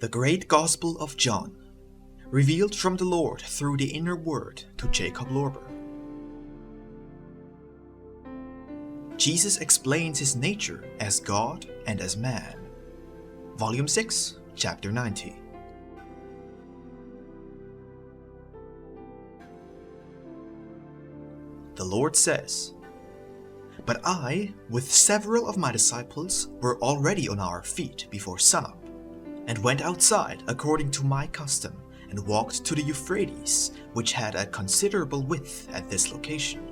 The Great Gospel of John, revealed from the Lord through the inner word to Jakob Lorber. Jesus explains his nature as God and as man. Volume 6, Chapter 90. The Lord says, "But I, with several of my disciples, were already on our feet before sunup, and went outside according to my custom, and walked to the Euphrates, which had a considerable width at this location.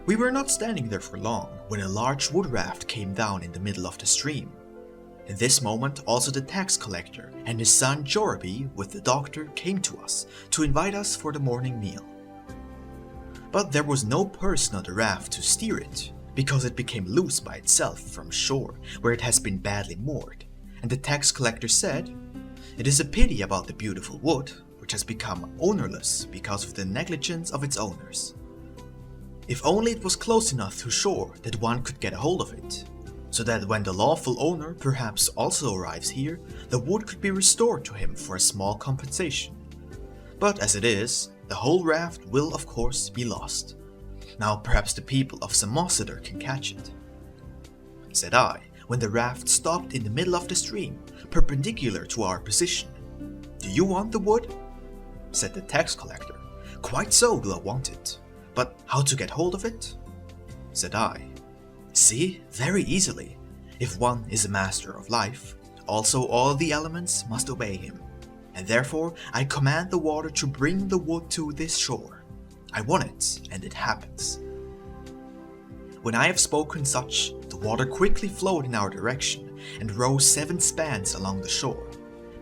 We were not standing there for long, when a large wood raft came down in the middle of the stream. In this moment also the tax collector and his son Jorabe with the doctor came to us to invite us for the morning meal. But there was no person on the raft to steer it, because it became loose by itself from shore, where it has been badly moored. And the tax collector said, 'It is a pity about the beautiful wood, which has become ownerless because of the negligence of its owners. If only it was close enough to shore that one could get a hold of it, so that when the lawful owner perhaps also arrives here, the wood could be restored to him for a small compensation. But as it is, the whole raft will of course be lost. Now perhaps the people of Samosater can catch it.' Said I, when the raft stopped in the middle of the stream, perpendicular to our position. 'Do you want the wood?' Said the tax collector. 'Quite so do I want it. But how to get hold of it?' Said I. 'See, very easily. If one is a master of life, also all the elements must obey him. And therefore I command the water to bring the wood to this shore. I want it, and it happens.' When I have spoken such, the water quickly flowed in our direction, and rose 7 spans along the shore,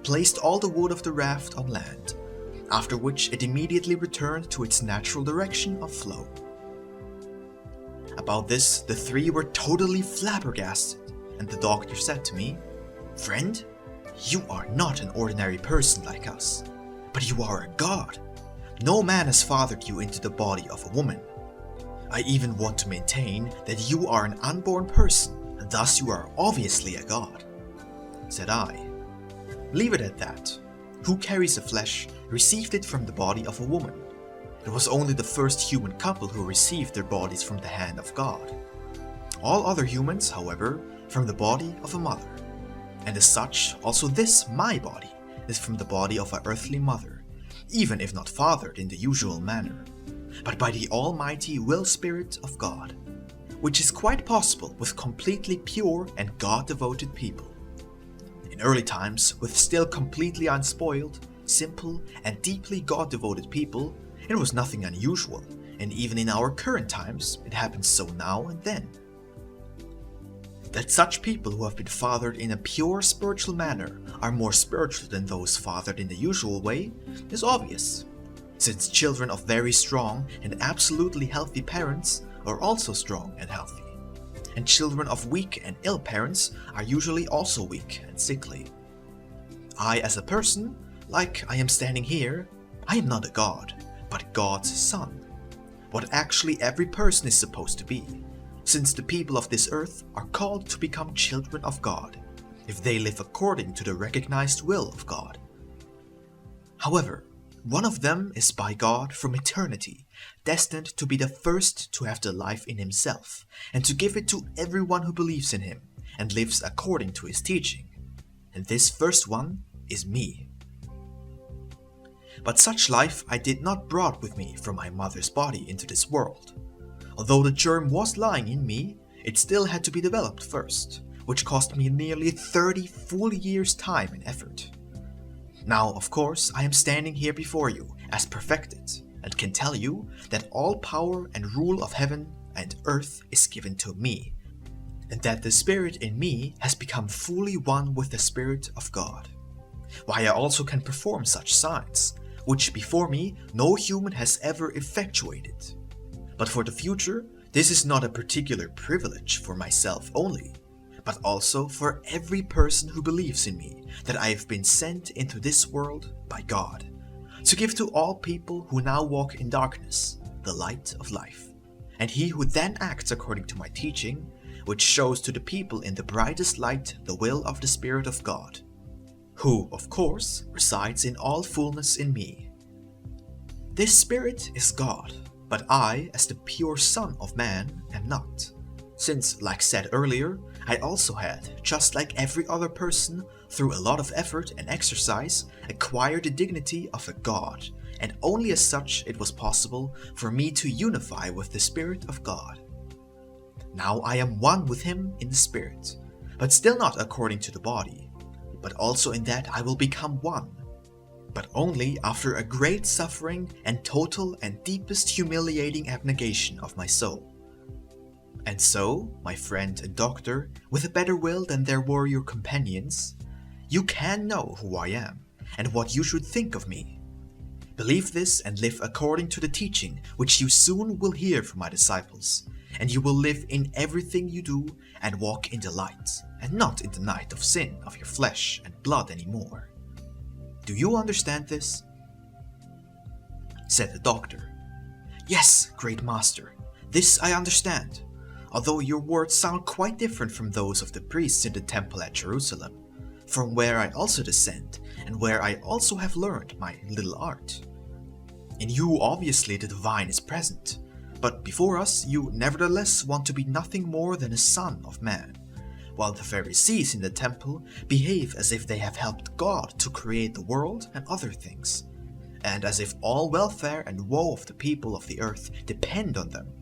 placed all the wood of the raft on land, after which it immediately returned to its natural direction of flow. About this the 3 were totally flabbergasted, and the doctor said to me, 'Friend, you are not an ordinary person like us, but you are a god. No man has fathered you into the body of a woman. I even want to maintain that you are an unborn person, and thus you are obviously a god.' Said I, 'Leave it at that. Who carries the flesh received it from the body of a woman. It was only the first human couple who received their bodies from the hand of God. All other humans, however, from the body of a mother. And as such, also this, my body, is from the body of an earthly mother, even if not fathered in the usual manner, but by the almighty will spirit of God, which is quite possible with completely pure and God-devoted people. In early times, with still completely unspoiled, simple, and deeply God-devoted people, it was nothing unusual, and even in our current times, it happens so now and then. That such people who have been fathered in a pure spiritual manner are more spiritual than those fathered in the usual way is obvious, since children of very strong and absolutely healthy parents are also strong and healthy, and children of weak and ill parents are usually also weak and sickly. I as a person, like I am standing here, I am not a god, but God's son, what actually every person is supposed to be, since the people of this earth are called to become children of God, if they live according to the recognized will of God. However, one of them is by God from eternity, destined to be the first to have the life in himself, and to give it to everyone who believes in him, and lives according to his teaching. And this first one is me. But such life I did not brought with me from my mother's body into this world. Although the germ was lying in me, it still had to be developed first, which cost me nearly 30 full years' time and effort. Now, of course, I am standing here before you as perfected, and can tell you that all power and rule of heaven and earth is given to me, and that the Spirit in me has become fully one with the Spirit of God. Why I also can perform such signs, which before me no human has ever effectuated. But for the future, this is not a particular privilege for myself only, but also for every person who believes in me, that I have been sent into this world by God, to give to all people who now walk in darkness the light of life. And he who then acts according to my teaching, which shows to the people in the brightest light the will of the Spirit of God. who, of course, resides in all fullness in me. This spirit is God, but I, as the pure Son of Man, am not. Since, like said earlier, I also had, just like every other person, through a lot of effort and exercise, acquired the dignity of a god, and only as such it was possible for me to unify with the Spirit of God. Now I am one with him in the Spirit, but still not according to the body, but also in that I will become one, but only after a great suffering and total and deepest humiliating abnegation of my soul. And so, my friend and doctor, with a better will than their warrior companions, you can know who I am and what you should think of me. Believe this and live according to the teaching which you soon will hear from my disciples, and you will live in everything you do and walk in the light, and not in the night of sin of your flesh and blood anymore. Do you understand this? Said the doctor. Yes, great master, this I understand, although your words sound quite different from those of the priests in the temple at Jerusalem, from where I also descend, and where I also have learned my little art. In you obviously the divine is present, but before us you nevertheless want to be nothing more than a son of man, while the Pharisees in the temple behave as if they have helped God to create the world and other things, and as if all welfare and woe of the people of the earth depend on them.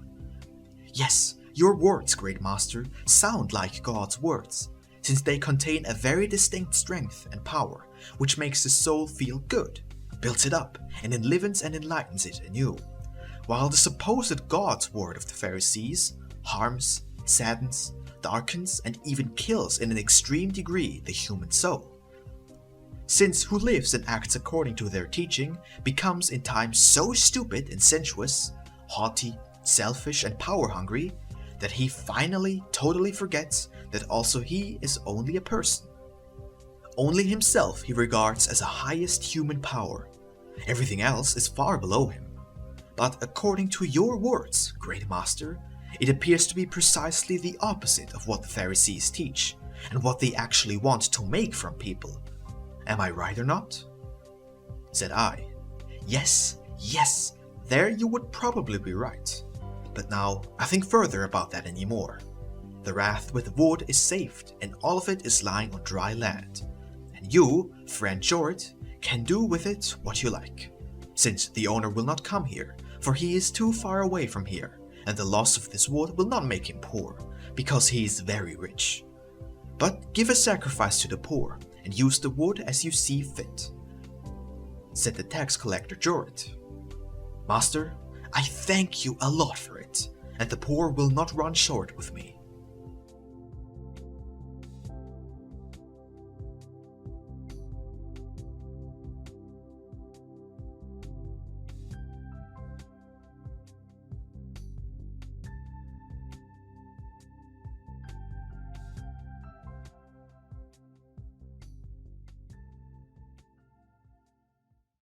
Yes, your words, great master, sound like God's words, since they contain a very distinct strength and power, which makes the soul feel good, builds it up, and enlivens and enlightens it anew, while the supposed God's word of the Pharisees harms, saddens, darkens, and even kills in an extreme degree the human soul. Since who lives and acts according to their teaching becomes in time so stupid and sensuous, haughty, selfish, and power-hungry, that he finally totally forgets that also he is only a person. Only himself he regards as a highest human power. Everything else is far below him. But according to your words, great master, it appears to be precisely the opposite of what the Pharisees teach, and what they actually want to make from people. Am I right or not? Said I. Yes, there you would probably be right. But now, nothing further about that anymore. The raft with wood is saved, and all of it is lying on dry land. And you, friend Jorabe, can do with it what you like, since the owner will not come here, for he is too far away from here, and the loss of this wood will not make him poor, because he is very rich. But give a sacrifice to the poor, and use the wood as you see fit. Said the tax collector Jorabe. Master, I thank you a lot for it, and the poor will not run short with me.